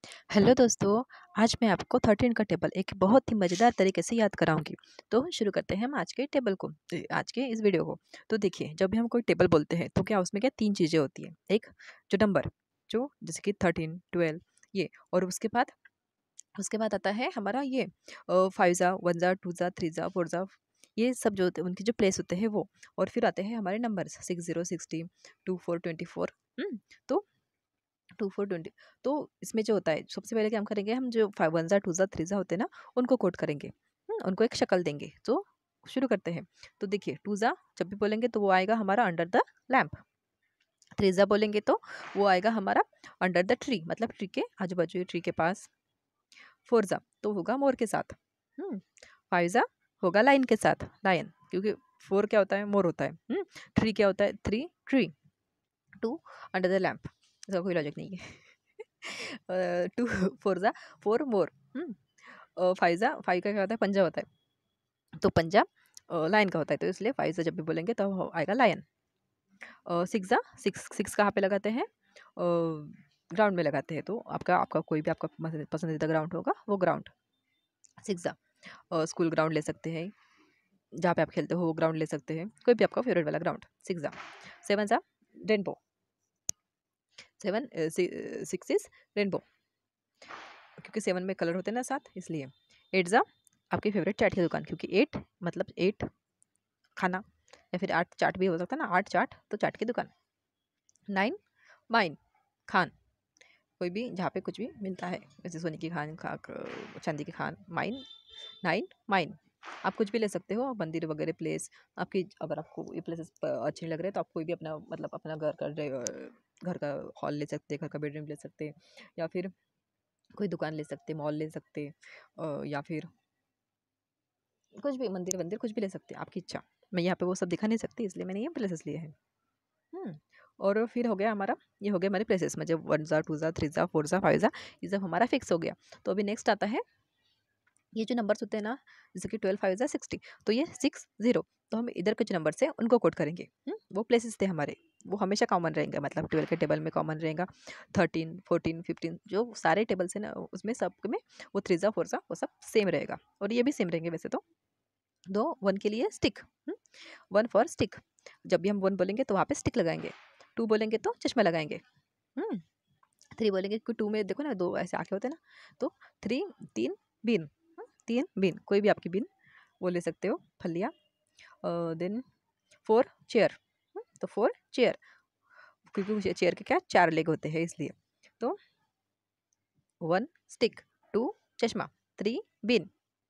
Hello दोस्तों, आज मैं आपको 13 का टेबल एक बहुत ही मज़ेदार तरीके से याद कराऊँगी। तो शुरू करते हैं हम आज के टेबल को आज के इस वीडियो को। तो देखिए, जब भी हम कोई टेबल बोलते हैं तो क्या उसमें क्या 3 चीज़ें होती हैं। एक जो नंबर जो जैसे कि 13, 12 ये, और उसके बाद आता है हमारा ये 5 ज़ा, 1 ज़ा, 2 ज़ा, 3 ज़ा, 4 ज़ा, ये सब जो होते हैं उनके जो प्लेस होते हैं वो। और फिर आते हैं हमारे नंबर्स 60, 60, 24, 24। तो 2420। तो इसमें जो होता है सबसे पहले क्या हम करेंगे, हम जो 5 1 ज़ा, 2 ज़ा, 3 ज़ा होते हैं ना, उनको कोड करेंगे। उनको एक शक्ल देंगे। तो शुरू करते हैं। तो देखिए, 2 ज़ा जब भी बोलेंगे तो वो आएगा हमारा अंडर द लैंप। 3 ज़ा बोलेंगे तो वो आएगा हमारा अंडर द ट्री, मतलब ट्री के आजू बाजू, ट्री के पास। 4 ज़ा तो होगा मोर के साथ। 5 ज़ा होगा लाइन के साथ, लायन, क्योंकि 4 क्या होता है, मोर होता है। 3 क्या होता है, 3 ट्री। 2 under the lamp. इसका कोई लॉजिक नहीं है। 2 4 ज़ा 4 मोर। 5 ज़ा 5 का क्या होता है, पंजा होता है। तो पंजा लायन का होता है, तो इसलिए 5 ज़ा जब भी बोलेंगे तो आएगा लायन। 6 ज़ा 6 6 कहाँ पे लगाते हैं, ग्राउंड में लगाते हैं। तो आपका आपका कोई भी आपका पसंदीदा ग्राउंड होगा वो ग्राउंड। 6 ज़ा स्कूल ग्राउंड ले सकते हैं, जहाँ पे आप खेलते हो वो ग्राउंड ले सकते हैं, कोई भी आपका फेवरेट वाला ग्राउंड। 6 ज़ा 7 ज़ा रेनबो। 6 इज रेनबो, क्योंकि 7 में कलर होते हैं ना 7, इसलिए। 8 ज़ा आपकी फेवरेट चाट की दुकान, क्योंकि 8 मतलब 8 खाना, या फिर 8 चाट भी हो सकता है ना, 8 चाट तो चाट की दुकान। 9 माइन, खान, कोई भी जहाँ पे कुछ भी मिलता है, जैसे सोने की खान, चांदी की खान, माइन। 9 माइन, आप कुछ भी ले सकते हो, मंदिर वगैरह प्लेस आपकी। अगर आपको ये प्लेसेस अच्छे नहीं लग रहे तो आप कोई भी अपना, मतलब अपना घर का हॉल ले सकते हैं, घर का बेडरूम ले सकते हैं, या फिर कोई दुकान ले सकते हैं, मॉल ले सकते हैं, या फिर कुछ भी, मंदिर वंदिर कुछ भी ले सकते हैं, आपकी इच्छा। मैं यहाँ पे वो सब दिखा नहीं सकती, इसलिए मैंने ये प्लेसेस लिए हैं। हम्म और फिर हो गया हमारा, ये हो गया हमारे प्लेसेस में, जब 1 ज़ा 2 ज़ा 3 ज़ा 4 ज़ा 5 ज़ा, ये सब हमारा फिक्स हो गया। तो अभी नेक्स्ट आता है, ये जो नंबर्स होते हैं ना, जैसे कि 12 5 ज़ा 60, तो ये 60, तो हम इधर के जो नंबर्स हैं उनको कोड करेंगे। वो प्लेसेस थे हमारे, वो हमेशा कॉमन रहेंगे, मतलब 12 के टेबल में कॉमन रहेगा। 13 14 15 जो सारे टेबल्स हैं ना, उसमें सब में वो 3 ज़ा 4 ज़ा वो सब सेम रहेगा, और ये भी सेम रहेंगे वैसे तो। दो 1 के लिए स्टिक, 1 फॉर स्टिक। जब भी हम 1 बोलेंगे तो वहाँ पे स्टिक लगाएंगे। 2 बोलेंगे तो चश्मा लगाएंगे। 3 बोलेंगे, क्योंकि 2 में देखो ना, 2 ऐसे आंखें होते हैं ना, तो 3 3 बीन। 3 बीन, कोई भी आपकी बीन वो ले सकते हो, फलिया। Then 4 chair. तो 4 चेयर, क्योंकि चेयर के क्या 4 लेग होते हैं, इसलिए। तो 1 स्टिक, 2 चश्मा, 3 bean,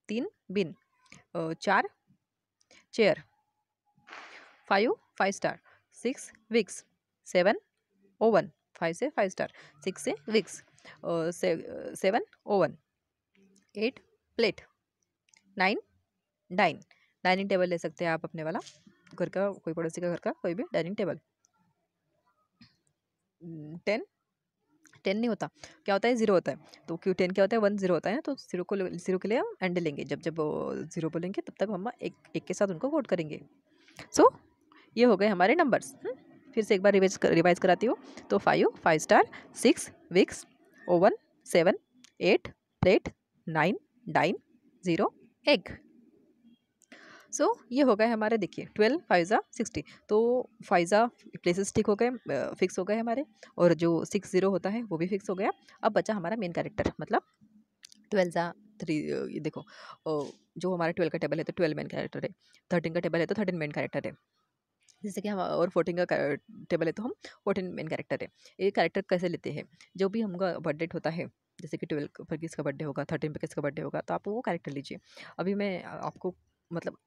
3 bean, 4 chair, 5 5 star, 6 wicks, 7 oven, 5 से 5 स्टार, 6 से wicks, 7 oven, 8 plate, 9 dine. Dining table ले सकते हैं आप अपने वाला, घर का कोई पड़ोसी का घर का कोई भी डाइनिंग टेबल। 10 10 नहीं होता, क्या होता है, 0 होता है। तो क्यों 10 क्या होता है, 1 0 होता है ना, तो 0 के लिए हम एंड लेंगे, जब जब 0 बोलेंगे तब तक हम एक एक के साथ उनको कोड करेंगे। सो ये हो गए हमारे नंबर्स। फिर से एक बार रिवाइज कराती हूँ। तो 5 5 star, 6 wicks, oven, 7 8 plate, 9 dine, 0 egg. So ये हो गए हमारे, देखिए 12 5 ज़ा 60, तो 5 ज़ा प्लेसेस ठीक हो गए, फिक्स हो गए हमारे, और जो 60 होता है वो भी फिक्स हो गया। अब बचा हमारा मेन कैरेक्टर, मतलब 12 ज़ा 3। ये देखो, जो हमारा 12 का टेबल है तो 12 मेन कैरेक्टर है, 13 का टेबल है तो 13 मेन कैरेक्टर है, जैसे कि हम, और 14 का टेबल है तो हम 14 मेन कैरेक्टर है। ये कैरेक्टर कैसे लेते हैं, जो भी हमका बर्थडे होता है, जैसे कि 12 पर किसका बर्थडे होगा, 13 पर किसका बर्थडे होगा, तो आप वो कैरेक्टर लीजिए। अभी मैं आपको, मतलब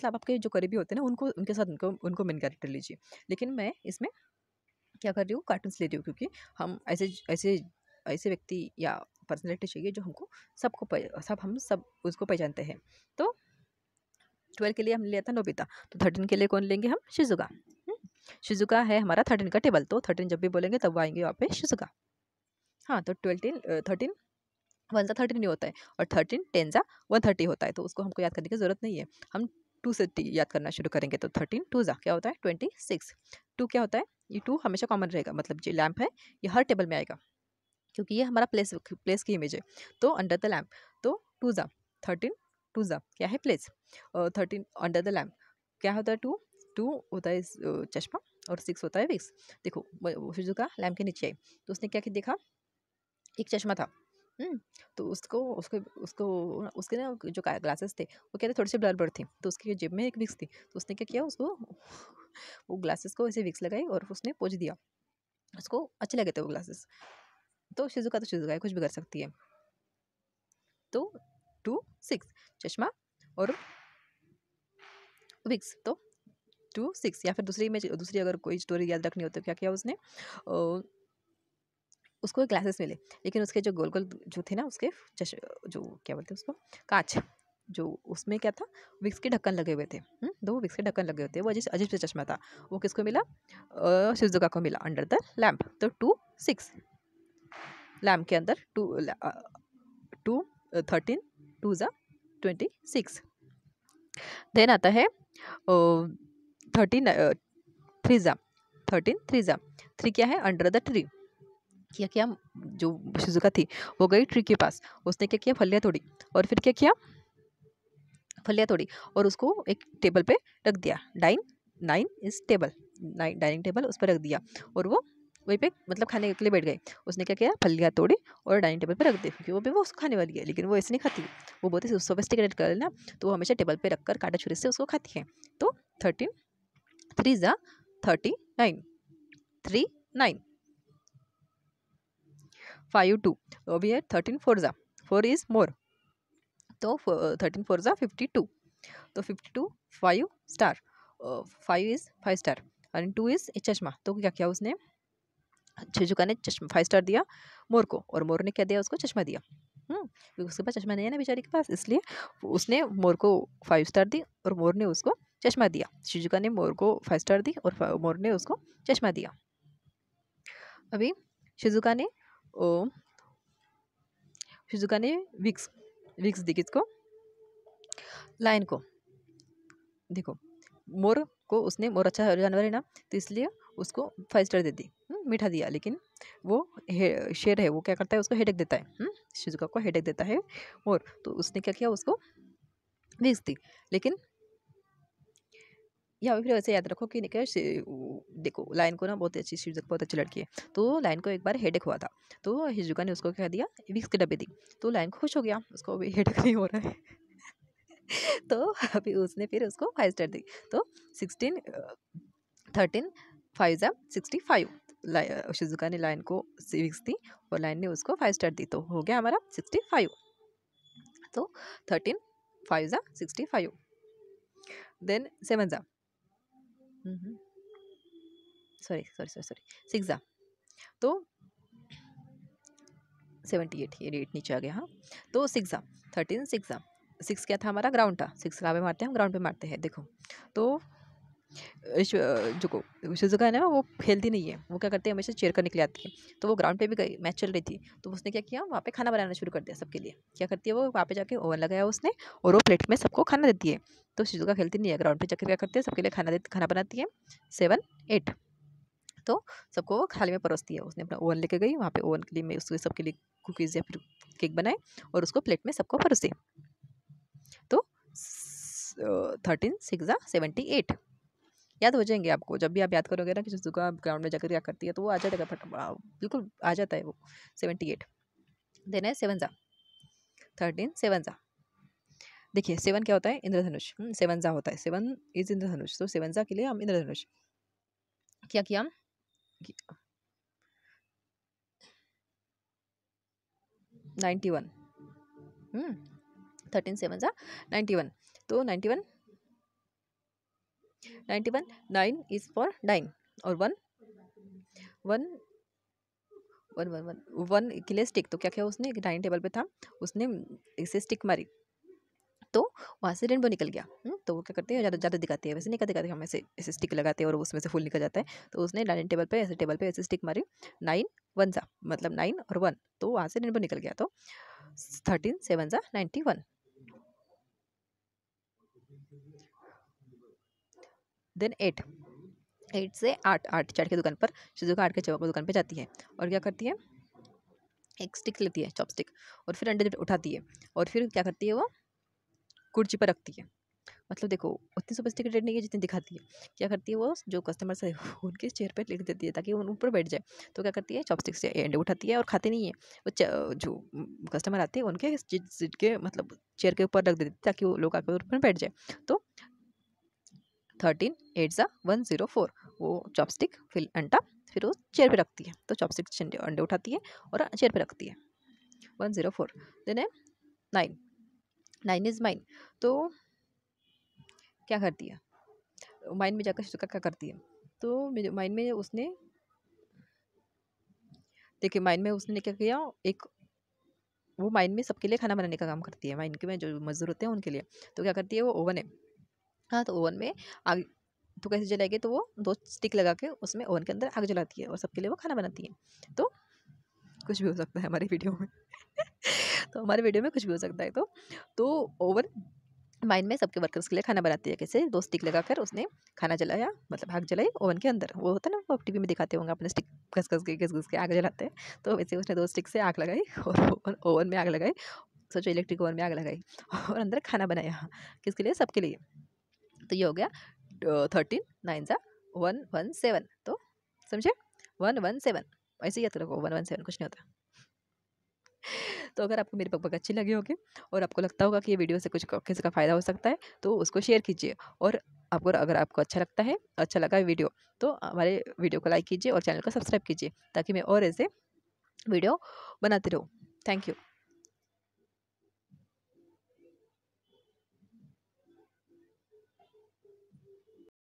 आपके जो करीबी होते हैं ना, उनको उनके साथ उनको उनको मेन कैरेक्टर लीजिए। लेकिन मैं इसमें क्या कर रही हूँ, कार्टून्स ले रही हूँ, क्योंकि हम ऐसे ऐसे ऐसे व्यक्ति या पर्सनैलिटी चाहिए जो हमको हम सब उसको पहचानते हैं। तो 12 के लिए हमने लिया था नोबिता, तो 13 के लिए कौन लेंगे हम, शिजुका। शिजुका है हमारा 13 का टेबल, तो 13 जब भी बोलेंगे तब वो आएंगे वहाँ पे शिजुका। हाँ, तो 13 1 ज़ा 13 नहीं होता है, और 13 10 ज़ा 130 होता है, तो उसको हमको याद करने की ज़रूरत नहीं है। हम 2 से याद करना शुरू करेंगे, तो 13 2 ज़ा क्या होता है, 26। 2 क्या होता है, ये 2 हमेशा कॉमन रहेगा, मतलब जो लैम्प है ये हर टेबल में आएगा। क्योंकि ये हमारा प्लेस की इमेज है। तो अंडर द लैम्प, तो 2 ज़ा 13, 2 ज़ा क्या है प्लेस, 13 अंडर द लैम्प क्या होता है, 2 2 होता है चश्मा और 6 होता है विक्स। देखो वो शिजुका लैम्प के नीचे आई तो उसने क्या देखा, एक चश्मा था। हम्म, तो उसको उसको उसको उसके ना जो ग्लासेस थे वो क्या थे, थोड़े से ब्लर ब्लर थे, तो उसकी जेब में एक विक्स थी, तो उसने क्या किया, उसको वो ग्लासेस को ऐसे विक्स लगाई और उसने पोंछ दिया। उसको अच्छे लगे थे वो ग्लासेस। तो शिजुका है, कुछ भी कर सकती है। तो 2 6 चश्मा और विक्स, तो 2 6। या फिर दूसरी अगर कोई स्टोरी याद रखनी हो तो क्या किया उसने, उसको ग्लासेस मिले, लेकिन उसके जो गोल गोल जो थे ना उसके जो क्या बोलते हैं उसको, कांच, जो उसमें क्या था, विक्स के ढक्कन लगे हुए थे। 2 विक्स के ढक्कन लगे होते, वो अजीब अजीब से चश्मा था। वो किसको मिला, शिजुका को मिला अंडर द लैम्प। तो 2 6 लैम्प के अंदर 2 13 2 ज़ा 26। देन आता है 13 3 ज़ा 13 3 ज़ा 3 क्या है, अंडर द ट्री। क्या किया, जो शिजुका थी वो गई ट्री के पास, उसने क्या किया, फलियाँ तोड़ी, और फिर क्या किया, फलियाँ तोड़ी और उसको एक टेबल पे रख दिया। 9 इज टेबल, डाइनिंग टेबल उस पर रख दिया, और वो वहीं पे मतलब खाने के लिए बैठ गए। उसने क्या किया, फलियाँ तोड़ी और डाइनिंग टेबल पे रख दी, क्योंकि वो भी वो उसको खाने वाली है, लेकिन वो ऐसे नहीं खाती, वो बहुत ही सोफिस्टिकेटेड गर्ल है ना, तो वो हमेशा टेबल पे रखकर कांटा छुरी से उसको खाती है। तो 13 3 ज़ा 39 3 9 5 2 over here 13 4 ज़ा 4 is more, तो 13 4 ज़ा 52, तो 52 5 स्टार, 5 इज 5 स्टार और 2 इज ए चश्मा। तो क्या किया उसने, शिजुका ने चश्मा 5 स्टार दिया मोर को, और मोर ने क्या दिया, उसको चश्मा दिया। क्योंकि उसके पास चश्मा नहीं है ना बेचारी के पास, इसलिए उसने मोर को 5 स्टार दी और मोर ने उसको चश्मा दिया। शिजुका ने मोर को 5 स्टार दी और मोर ने उसको चश्मा दिया। अभी शिजुका ने ओ, शिजुका ने विक्स विक्स दी किसको, लायन को। देखो मोर को उसने, मोर अच्छा जानवर है ना, तो इसलिए उसको 5 स्टार दे दी, मीठा दिया, लेकिन वो शेर है, वो क्या करता है, उसको हेडेक देता है। शिजुका को हेडेक देता है मोर, तो उसने क्या किया, उसको विक्स दी। लेकिन या फिर वैसे याद रखो कि क्या देखो लायन को ना बहुत अच्छी, शिजुका बहुत अच्छी लड़की है, तो लायन को एक बार हेडेक हुआ था, तो शिजुका ने उसको क्या दिया, विक्स के डब्बे दी, तो लायन खुश हो गया, उसको अभी हेडेक नहीं हो रहा है। तो अभी उसने फिर उसको 5 स्टार दी। तो 16 13 5 ज़ा 65, शिजुका ने लायन को 6 दी और लायन ने उसको 5 स्टार दी, तो हो गया हमारा 65। तो 13 5 ज़ा 65, देन 7 ज़ा सॉरी सॉरी सॉरी सॉरी 6 ज़ा, तो 78, ये 8 नीचे आ गया। हाँ, तो 6 ज़ा 13 6 ज़ा 6 क्या था हमारा, ग्राउंड था। 6 कहाँ पे मारते हैं हम, ग्राउंड पे मारते हैं। देखो तो जो शिजुका है ना, वो खेलती नहीं है, वो क्या करती है, हमेशा चेयर करने के लिए आती है। तो वो ग्राउंड पे भी गई, मैच चल रही थी, तो उसने क्या किया, वहाँ पे खाना बनाना शुरू कर दिया सबके लिए। क्या करती है वो, वहाँ पे जाके ओवन लगाया उसने और वो प्लेट में सबको खाना देती है। तो शिजुका खेलती नहीं है, ग्राउंड पे जाकर क्या करती है, सबके लिए खाना बनाती है। 7 8, तो सबको वो थाली में परोसती है। उसने अपना ओवन लेके गई, वहाँ पे ओवन के लिए मैं उसके सबके लिए कुकीज़ या फिर केक बनाए और उसको प्लेट में सबको परोसे। तो 13 6 ज़ा 78 याद हो जाएंगे आपको, जब भी आप याद करोगे ना कि शिजुका ग्राउंड में जाकर क्या करती है, तो वो आ जाएगा बिल्कुल आ जाता है वो 78। देन है 7 ज़ा 13 7 ज़ा। देखिए 7 क्या होता है, इंद्रधनुष। 7 ज़ा होता है, 7 इज इंद्रधनुष, तो 7 ज़ा के लिए हम इंद्रधनुष क्या किया हम 91। 13 7 ज़ा 91, तो 91 91 9 इज फॉर 9 और 1 1 1 1 1 1 के लिए स्टिक। तो क्या किया उसने, डाइनिंग टेबल पे था, उसने इसे स्टिक मारी, तो वहाँ से रेनबो निकल गया। तो वो क्या करते हैं, ज़्यादा ज़्यादा दिखाती है, वैसे नहीं दिखाते, हम ऐसे ऐसे स्टिक लगाते हैं और उसमें से फूल निकल जाता है। तो उसने डाइनिंग टेबल पे ऐसे स्टिक मारी, 9 1 सा मतलब 9 और 1, तो वहाँ से रेनबो निकल गया। तो 13 7 सा 91। देन 8 8 से 8 8 चाट की दुकान पर, शिजुका 8 के दुकान पर जाती है और क्या करती है, एक स्टिक लेती है, चॉपस्टिक, और फिर अंडे उठाती है और फिर क्या करती है वो कुर्सी पर रखती है। मतलब देखो उतनी सोफिस्टिकेटेड नहीं है जितनी दिखाती है। क्या करती है वो, जो कस्टमर्स है उनके चेयर पे लिख देती है ताकि वो ऊपर बैठ जाए। तो क्या करती है, चॉपस्टिक से अंडे उठाती है और खाती नहीं है वो, जो कस्टमर आते हैं उनके सीट के मतलब चेयर के ऊपर रख देती है ताकि वो लोग आकर ऊपर बैठ जाए। तो 13 8 ज़ा 104, वो चॉपस्टिक फिर अंडा फिर वो चेयर पे रखती है। तो चॉपस्टिक से अंडे उठाती है और चेयर पे रखती है। 104। देन है 9, 9 इज माइन। तो क्या करती है, माइंड में जाकर शिजुका क्या करती है, तो मेरे माइंड में उसने, देखिए माइंड में उसने क्या किया, एक वो माइंड में सबके लिए खाना बनाने का काम करती है, माइंड के में जो मजदूर होते हैं उनके लिए। तो क्या करती है, वो ओवन है, हाँ तो ओवन में आग तो कैसे जलाएगी, तो वो 2 स्टिक लगा के उसमें ओवन के अंदर आग जलाती है और सबके लिए वो खाना बनाती है। तो कुछ भी हो सकता है हमारी वीडियो में तो हमारे वीडियो में कुछ भी हो सकता है। तो ओवन माइंड में सबके वर्कर्स के लिए खाना बनाती है। कैसे, 2 स्टिक लगाकर उसने खाना जलाया, मतलब आग जलाई ओवन के अंदर। वो होता है ना, वो टीवी में दिखाते होंगे अपने स्टिक घस घस के आग जलाते हैं। तो वैसे उसने 2 स्टिक से आग लगाई और ओवन में आग लगाई। सोचो इलेक्ट्रिक ओवन में आग लगाई और अंदर खाना बनाया, किसके लिए, सबके लिए। तो ये हो गया 13 9 ज़ा 117। तो समझे, 117 ऐसे ही याद रखो, 117 कुछ नहीं होता। तो अगर आपको मेरी बकबक अच्छी लगी होगी और आपको लगता होगा कि ये वीडियो से कुछ किसी का फ़ायदा हो सकता है, तो उसको शेयर कीजिए। और आपको, अगर आपको अच्छा लगता है, अच्छा लगा वीडियो, तो हमारे वीडियो को लाइक कीजिए और चैनल को सब्सक्राइब कीजिए ताकि मैं और ऐसे वीडियो बनाती रहूँ। Thank you.